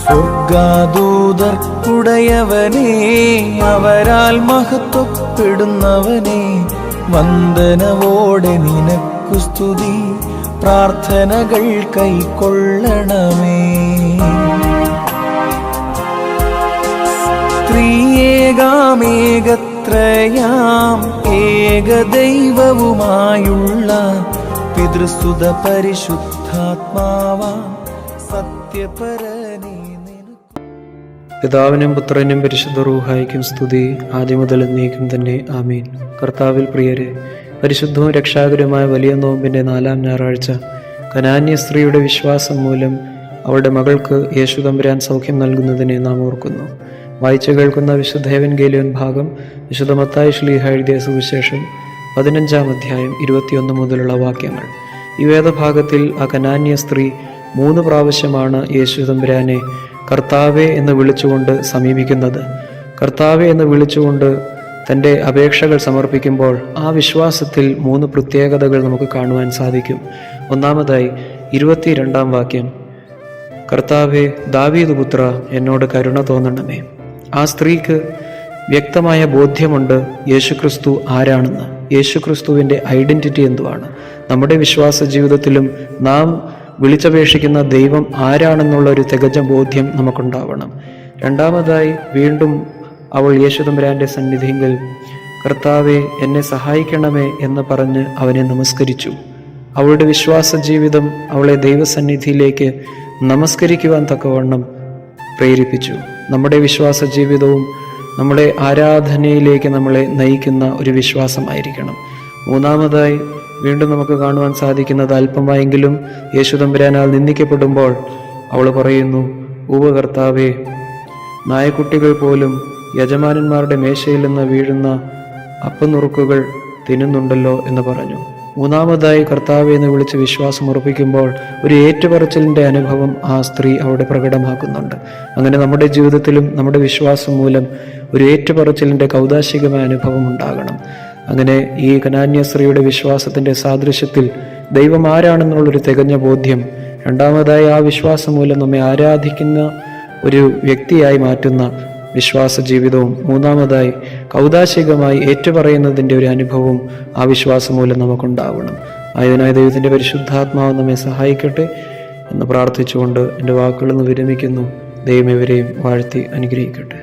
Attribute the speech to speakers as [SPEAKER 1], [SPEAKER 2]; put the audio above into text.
[SPEAKER 1] സ്വർഗദൂതർക്കുടയവനേ, അവരാൽ മഹത്വപ്പെടുന്നവനേ, വന്ദനവോടെ നിനക്കു സ്തുതി, പ്രാർത്ഥനകൾ കൈക്കൊള്ളണമേ. ത്രിയേകാമേകത്രയാം ഏകദൈവവുമായുള്ള പിതൃസുത പരിശുദ്ധാത്മാവാം സത്യപരനേ.
[SPEAKER 2] പിതാവിനും പുത്രനും പരിശുദ്ധ റൂഹായിക്കും സ്തുതി, ആദ്യം മുതൽ എന്നേക്കും തന്നെ ആമീൻ. കർത്താവിൽ പ്രിയരെ, പരിശുദ്ധവും രക്ഷാകരമായ വലിയ നോമ്പിൻ്റെ 4-ാം ഞായറാഴ്ച കനാന്യ സ്ത്രീയുടെ വിശ്വാസം മൂലം അവളുടെ മകൾക്ക് യേശു തമ്പുരാൻ സൗഖ്യം നൽകുന്നതിനെ നാം ഓർക്കുന്നു. വായിച്ചു കേൾക്കുന്ന വിശുദ്ധ എവൻഗേലിയോൻ ഭാഗം വിശുദ്ധ മത്തായി ശ്ലീഹ എഴുതിയ സുവിശേഷം 15-ാം അധ്യായം 21 മുതലുള്ള വാക്യങ്ങൾ. ഈ വേദഭാഗത്തിൽ ആ കനാന്യ സ്ത്രീ 3 പ്രാവശ്യമാണ് യേശു തമ്പുരാനെ കർത്താവേ എന്ന് വിളിച്ചുകൊണ്ട് സമീപിക്കുന്നത്. കർത്താവേ എന്ന് വിളിച്ചുകൊണ്ട് തൻ്റെ അപേക്ഷകൾ സമർപ്പിക്കുമ്പോൾ ആ വിശ്വാസത്തിൽ 3 പ്രത്യേകതകൾ നമുക്ക് കാണുവാൻ സാധിക്കും. ഒന്നാമതായി 22-ാം വാക്യം, കർത്താവേ ദാവീദ് പുത്ര എന്നോട് കരുണ തോന്നണമേ. ആ സ്ത്രീക്ക് വ്യക്തമായ ബോധ്യമുണ്ട് യേശുക്രിസ്തു ആരാണെന്ന്, യേശുക്രിസ്തുവിൻ്റെ ഐഡൻറ്റിറ്റി എന്തുവാണ്. നമ്മുടെ വിശ്വാസ ജീവിതത്തിലും നാം വിളിച്ചപേക്ഷിക്കുന്ന ദൈവം ആരാണെന്നുള്ള ഒരു തികഞ്ഞ ബോധ്യം നമുക്കുണ്ടാവണം. രണ്ടാമതായി വീണ്ടും അവൾ യേശു തമ്പുരാന്റെ സന്നിധിയിൽ കർത്താവെ എന്നെ സഹായിക്കണമേ എന്ന് പറഞ്ഞ് അവനെ നമസ്കരിച്ചു. അവളുടെ വിശ്വാസ ജീവിതം അവളെ ദൈവസന്നിധിയിലേക്ക് നമസ്കരിക്കുവാൻ തക്കവണ്ണം പ്രേരിപ്പിച്ചു. നമ്മുടെ വിശ്വാസ ജീവിതവും നമ്മളെ ആരാധനയിലേക്ക് നമ്മളെ നയിക്കുന്ന ഒരു വിശ്വാസമായിരിക്കണം. മൂന്നാമതായി വീണ്ടും നമുക്ക് കാണുവാൻ സാധിക്കുന്നത്, അല്പമായെങ്കിലും യേശു തമ്പുരാനാൽ നിന്ദിക്കപ്പെടുമ്പോൾ അവൾ പറയുന്നു, കർത്താവേ, നായക്കുട്ടികൾ പോലും യജമാനന്മാരുടെ മേശയിൽ നിന്ന് വീഴുന്ന അപ്പനുറുക്കുകൾ തിന്നുന്നുണ്ടല്ലോ എന്ന് പറഞ്ഞു. മൂന്നാമതായി കർത്താവെ എന്ന് വിളിച്ച് വിശ്വാസം ഉറപ്പിക്കുമ്പോൾ ഒരു ഏറ്റുപറച്ചിലിൻ്റെ അനുഭവം ആ സ്ത്രീ അവിടെ പ്രകടമാക്കുന്നുണ്ട്. അങ്ങനെ നമ്മുടെ ജീവിതത്തിലും നമ്മുടെ വിശ്വാസം മൂലം ഒരു ഏറ്റുപറച്ചിലിൻ്റെ കൗദാശികമായ അനുഭവം ഉണ്ടാകണം. അങ്ങനെ ഈ കനാന്യ സ്ത്രീയുടെ വിശ്വാസത്തിൻ്റെ സാദൃശ്യത്തിൽ ദൈവം ആരാണെന്നുള്ളൊരു തികഞ്ഞ ബോധ്യം, രണ്ടാമതായി ആ വിശ്വാസം മൂലം നമ്മെ ആരാധിക്കുന്ന ഒരു വ്യക്തിയായി മാറ്റുന്ന വിശ്വാസ ജീവിതവും, മൂന്നാമതായി കൗദാശികമായി ഏറ്റുപറയുന്നതിൻ്റെ ഒരു അനുഭവവും ആ വിശ്വാസം മൂലം നമുക്കുണ്ടാവണം. ആയതിനായി ദൈവത്തിൻ്റെ പരിശുദ്ധാത്മാവ് നമ്മെ സഹായിക്കട്ടെ എന്ന് പ്രാർത്ഥിച്ചുകൊണ്ട് എൻ്റെ വാക്കുകളിൽ നിന്ന് വിരമിക്കുന്നു. ദൈവം ഇവരെയും വാഴ്ത്തി അനുഗ്രഹിക്കട്ടെ.